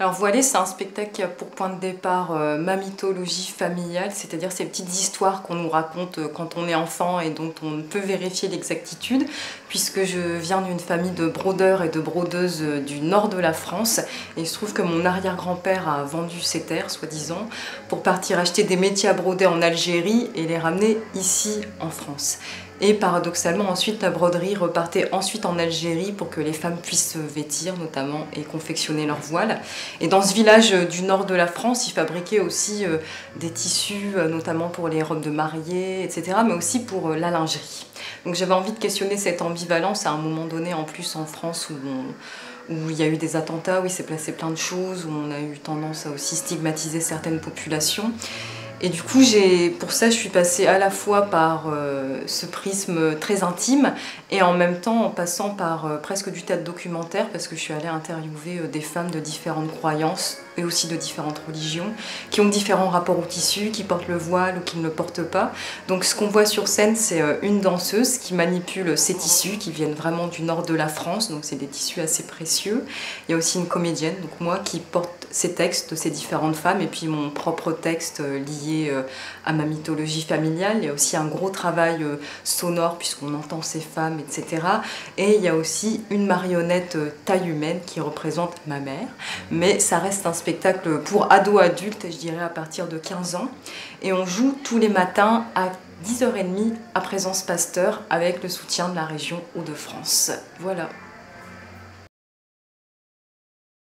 Alors Voilée, c'est un spectacle qui a pour point de départ ma mythologie familiale, c'est-à-dire ces petites histoires qu'on nous raconte quand on est enfant et dont on ne peut vérifier l'exactitude, puisque je viens d'une famille de brodeurs et de brodeuses du nord de la France, et il se trouve que mon arrière-grand-père a vendu ses terres, soi-disant, pour partir acheter des métiers à broder en Algérie et les ramener ici en France. Et paradoxalement, ensuite, la broderie repartait ensuite en Algérie pour que les femmes puissent se vêtir notamment et confectionner leurs voiles. Et dans ce village du nord de la France, ils fabriquaient aussi des tissus, notamment pour les robes de mariée, etc., mais aussi pour la lingerie. Donc j'avais envie de questionner cette ambivalence à un moment donné, en plus en France, où il y a eu des attentats, où il s'est passé plein de choses, où on a eu tendance à aussi stigmatiser certaines populations. Et du coup, pour ça, je suis passée à la fois par ce prisme très intime et en même temps en passant par presque du théâtre documentaire, parce que je suis allée interviewer des femmes de différentes croyances et aussi de différentes religions, qui ont différents rapports au tissu, qui portent le voile ou qui ne le portent pas. Donc ce qu'on voit sur scène, c'est une danseuse qui manipule ces tissus qui viennent vraiment du nord de la France, donc c'est des tissus assez précieux. Il y a aussi une comédienne, donc moi, qui porte ces textes de ces différentes femmes et puis mon propre texte lié à ma mythologie familiale. Il y a aussi un gros travail sonore puisqu'on entend ces femmes, etc. Et il y a aussi une marionnette taille humaine qui représente ma mère. Mais ça reste un spectacle pour ados-adultes, je dirais à partir de 15 ans. Et on joue tous les matins à 10h30 à Présence Pasteur avec le soutien de la région Hauts-de-France. Voilà.